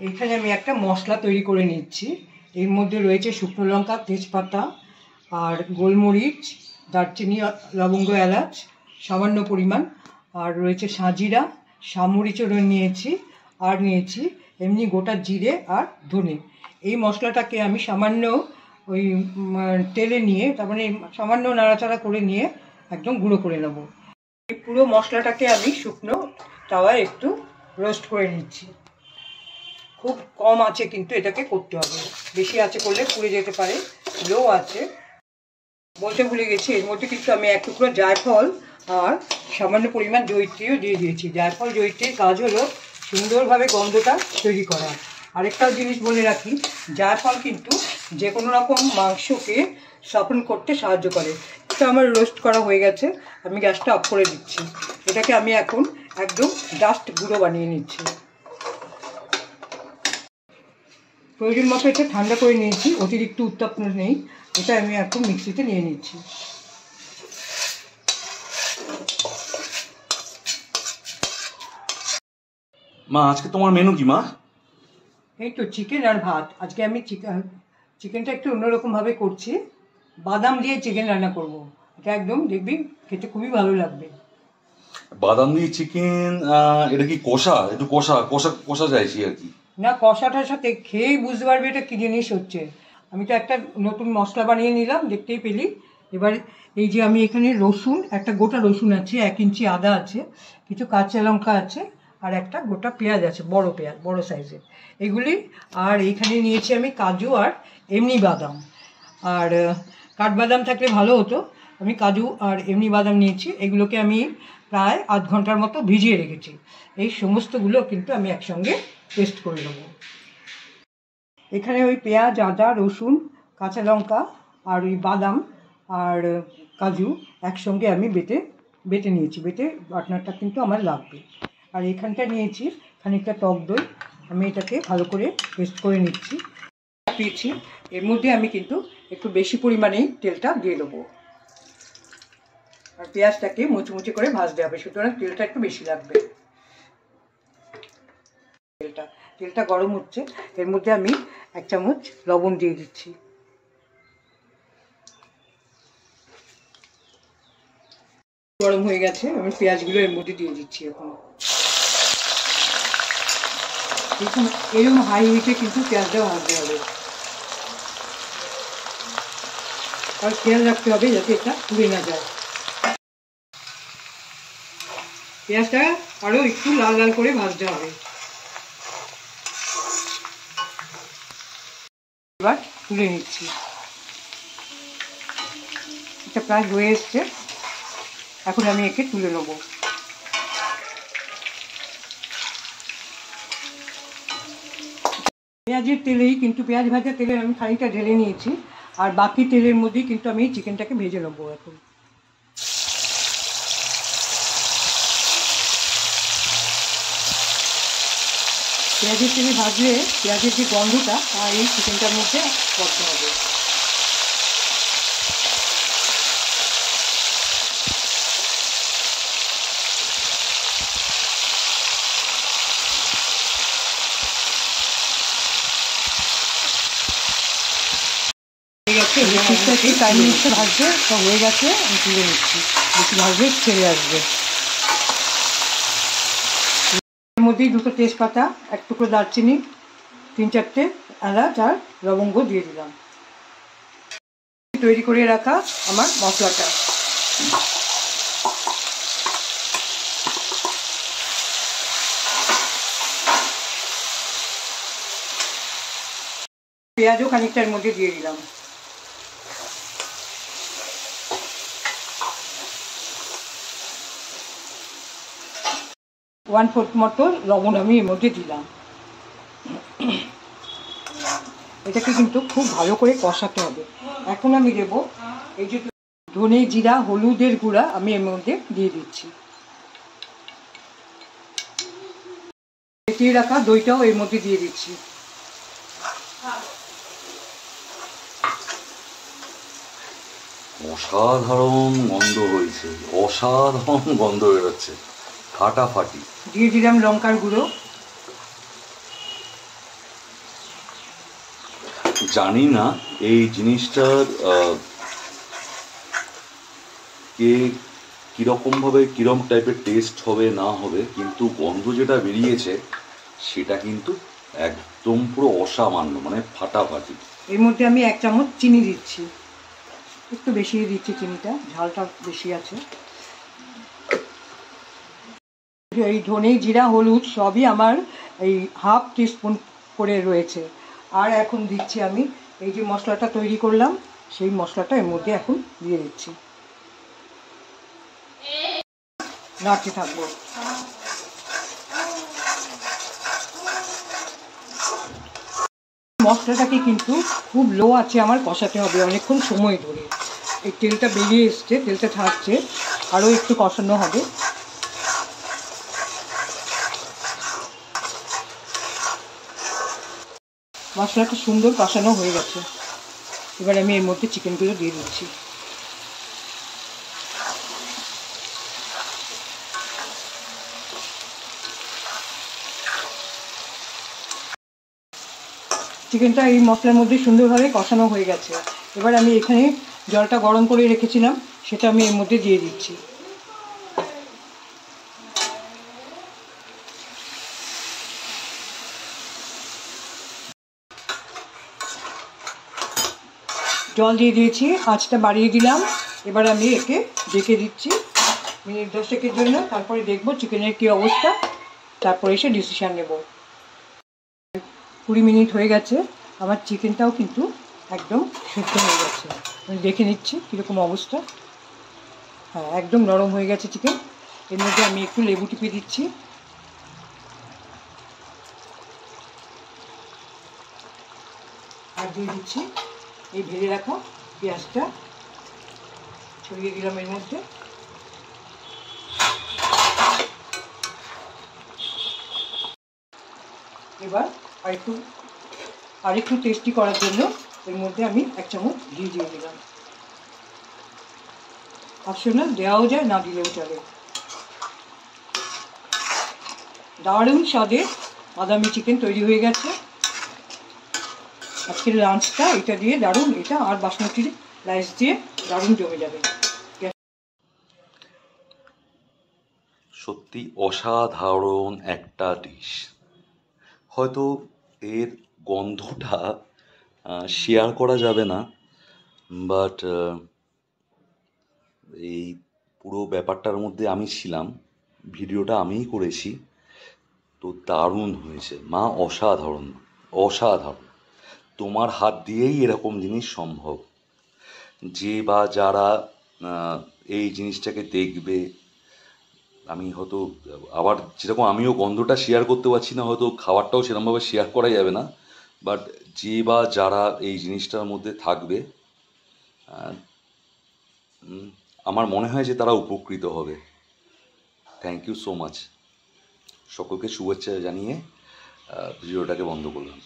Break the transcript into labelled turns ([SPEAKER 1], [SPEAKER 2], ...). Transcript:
[SPEAKER 1] এইখানে আমি একটা মশলা তৈরি করে নিচ্ছি। এর মধ্যে রয়েছে শুকনো লঙ্কা, তেজপাতা আর গোলমরিচ, দারচিনি, লবঙ্গ, এলাচ সামান্য পরিমাণ, আর রয়েছে সাজিরা, সামরিচও নিয়েছি, আর নিয়েছি এমনি গোটা জিরে আর ধনে। এই মশলাটাকে আমি সামান্য ওই তেলে নিয়ে তারপরে সামান্য নাড়াচাড়া করে নিয়ে একদম গুঁড়ো করে নেব। এই পুরো মশলাটাকে আমি শুকনো তাওয়ায় একটু রোস্ট করে নিচ্ছি। খুব কম আছে কিন্তু এটাকে করতে হবে, বেশি আছে করলে পুড়ে যেতে পারে। লো আছে। বলতে ভুলে গেছি, এর মধ্যে কিন্তু আমি এক টুকরো জায়ফল আর সামান্য পরিমাণ জয়িত্রীও দিয়ে দিয়েছি। জায়ফল জয়িত্রীর কাজ হলো সুন্দরভাবে গন্ধটা তৈরি করা। আরেকটা জিনিস বলে রাখি, জায়ফল কিন্তু যে কোনো রকম মাংসকে সফট করতে সাহায্য করে। এটা আমার রোস্ট করা হয়ে গেছে, আমি গ্যাসটা অফ করে দিচ্ছি। এটাকে আমি এখন একদম ডাস্ট গুঁড়ো বানিয়ে নিচ্ছি। প্রয়োজন মতো এটা ঠান্ডা করে নিয়েছি, অতিরিক্ত উত্তপ্ত নেই। এটা আমি এখন মিক্সিতে নিয়ে নিচ্ছি।
[SPEAKER 2] মা, আজকে তোমার মেনু কি মা?
[SPEAKER 1] এই তো চিকেন আর ভাত। আজকে আমি চিকেনটা একটু অন্যরকমভাবে করছি, বাদাম দিয়ে চিকেন রান্না করব। এটা একদম দেখবি খেতে খুবই ভালো লাগবে।
[SPEAKER 2] বাদাম দিয়ে চিকেন? এটা কি কষা? একটু কষা কষা কষা চাইছি আর কি।
[SPEAKER 1] না, কষাটার সাথে খেয়েই বুঝতে পারবি এটা কী জিনিস হচ্ছে। আমি তো একটা নতুন মশলা বানিয়ে নিলাম, দেখতেই পেলি। এবার এই যে আমি এখানে রসুন, একটা গোটা রসুন আছে, 1 ইঞ্চি আদা আছে, কিছু কাঁচা লঙ্কা আছে, আর একটা গোটা পেঁয়াজ আছে, বড় পেঁয়াজ, বড় সাইজের, এগুলি। আর এইখানে নিয়েছি আমি কাজু আর এমনি বাদাম। আর কাঠবাদাম থাকলে ভালো হতো, আমি কাজু আর এমনি বাদাম নিয়েছি। এগুলোকে আমি প্রায় আধ ঘন্টার মতো ভিজিয়ে রেখেছি। এই সমস্তগুলো কিন্তু আমি একসঙ্গে পেস্ট করে নেব। এখানে ওই পেঁয়াজ, আদা, রসুন, কাঁচা লঙ্কা আর ওই বাদাম আর কাজু একসঙ্গে আমি বেটে নিয়েছি। বেটে বাটনাটা কিন্তু আমার লাগবে। আর এখানটা নিয়েছি খানিকটা টক দই, আমি এটাকে ভালো করে পেস্ট করে নিচ্ছি। পেয়েছি, এর মধ্যে আমি কিন্তু একটু বেশি পরিমাণেই তেলটা দিয়ে দেবো। আর পেঁয়াজটাকে মুচমুচে করে ভাজতে হবে, সুতরাং তেলটা একটু বেশি লাগবে। তেলটা গরম হচ্ছে, এর মধ্যে আমি 1 চামচ লবণ দিয়ে দিচ্ছি। গরম হয়ে গেছে, আমি পেঁয়াজগুলো এর মধ্যে দিয়ে দিচ্ছি। এখন এরকম হাই হিটে কিন্তু পেঁয়াজটা ভাজতে হবে, আর খেয়াল রাখতে হবে যাতে এটা পুড়ে না যায়। পেঁয়াজটা আরও একটু লাল লাল করে ভাজতে হবে। এবার তুলে নিচ্ছি। এটা প্রায় হয়ে এসছে, এখন আমি একে তুলে নেব। পেঁয়াজের তেলেই কিন্তু, পেঁয়াজ ভাজা তেলে আমি খানিকটা ঢেলে নিয়েছি, আর বাকি তেলের মধ্যেই কিন্তু আমি চিকেনটাকে ভেজে নেবো। এখন পেঁয়াজের তেলে ভাজলে পেঁয়াজের যে গন্ধটা তা এই চিকেনটার মধ্যে করতে হবে। এই টাইম মিনিটে ভাজবে, তো হয়ে গেছে, আমি তুলে নিচ্ছি। বেশি ভাজবে ছেড়ে আসবে। এর মধ্যেই 2টো তেজপাতা, 1 টুকরো দারচিনি, 3-4টে এলাচ আর লবঙ্গ দিয়ে দিলাম। তৈরি করে রাখা আমার মশলাটা, পেঁয়াজও খানিকটার মধ্যে দিয়ে দিলাম। ওয়ান ফোর্থ মতো লবণ আমি এর মধ্যে দিলাম। এটাকে কিন্তু খুব ভালো করে কষাতে হবে। এখন আমি দেবো এই যে ধনে, জিরা, হলুদের গুঁড়া আমি এর মধ্যে দিয়ে দিচ্ছি। ফেটিয়ে রাখা দইটাও এর মধ্যে দিয়ে দিচ্ছি।
[SPEAKER 2] অসাধারণ গন্ধ হয়েছে, অসাধারণ গন্ধ বেরোচ্ছে, ফাটাফাটি।
[SPEAKER 1] দিয়ে দিলাম লঙ্কার গুঁড়ো,
[SPEAKER 2] জানি না এই জিনিসটার কে কীরকমভাবে কীরকম টাইপের টেস্ট হবে না হবে, কিন্তু গন্ধ যেটা বেরিয়েছে সেটা কিন্তু একদম পুরো অসামান্য, মানে ফাটাফাটি।
[SPEAKER 1] এর মধ্যে আমি 1 চামচ চিনি দিচ্ছি, একটু বেশি দিচ্ছি, চিনিটা ঝালটা বেশি আছে। এই ধনে, জিরা, হলুদ সবই আমার এই 1/2 টিস্পুন করে রয়েছে। আর এখন দিচ্ছি আমি এই যে মশলাটা তৈরি করলাম, সেই মশলাটা এর মধ্যে এখন দিয়ে দিচ্ছি, নাড়তে থাকবো। মশলাটাকে কিন্তু খুব লো আছে আমার কষাতে হবে অনেকক্ষণ সময় ধরে। এই তেলটা বেরিয়ে এসছে, তেলটা ছাড়ছে, আরও একটু কষানো হবে। মশলাটা সুন্দর কষানো হয়ে গেছে, এবার আমি এর মধ্যে চিকেনগুলো দিয়ে দিচ্ছি। চিকেনটা এই মশলার মধ্যে সুন্দরভাবে কষানো হয়ে গেছে। এবার আমি এখানে জলটা গরম করে রেখেছিলাম, সেটা আমি এর মধ্যে দিয়ে দিচ্ছি। জল দিয়ে দিয়েছি, আঁচটা বাড়িয়ে দিলাম। এবার আমি একে ঢেকে দিচ্ছি মিনিট 10 জন্য, তারপরে দেখবো চিকেনের কী অবস্থা, তারপরে এসে ডিসিশান নেব। 20 মিনিট হয়ে গেছে, আমার চিকেনটাও কিন্তু একদম সেদ্ধ হয়ে গেছে। আমি দেখে নিচ্ছি কীরকম অবস্থা। হ্যাঁ, একদম নরম হয়ে গেছে চিকেন। এর মধ্যে আমি একটু লেবু টিপে দিচ্ছি। আর দিয়ে দিচ্ছি এই ভেজে রাখা পেঁয়াজটা, ছড়িয়ে দিলাম এর মধ্যে। এবার আরেকটু টেস্টি করার জন্য এর মধ্যে আমি 1 চামচ ঘি দিয়ে দিলাম। অপশনাল, দেওয়াও যায়, না দিলেও চলে। দারুণ স্বাদের বাদামি চিকেন তৈরি হয়ে গেছে। আজকের লাঞ্চটা এটা দিয়ে দারুণ, এটা আর বাসমতি রাইস দিয়ে দারুণ জমে যাবে।
[SPEAKER 2] সত্যি অসাধারণ একটা ডিশ। হয়তো এর গন্ধটা শেয়ার করা যাবে না, বাট এই পুরো ব্যাপারটার মধ্যে আমি ছিলাম, ভিডিওটা আমিই করেছি, তো দারুণ হয়েছে মা, অসাধারণ অসাধারণ। তোমার হাত দিয়েই এরকম জিনিস সম্ভব। যে বা যারা এই জিনিসটাকে দেখবে, আমি হয়তো আবার যেরকম আমিও গন্ধটা শেয়ার করতে পারছি না, হয়তো খাবারটাও সেরকমভাবে শেয়ার করা যাবে না, বাট যে বা যারা এই জিনিসটার মধ্যে থাকবে, আমার মনে হয় যে তারা উপকৃত হবে। Thank you so much. সকলকে শুভেচ্ছা জানিয়ে ভিডিওটাকে বন্ধ করলাম।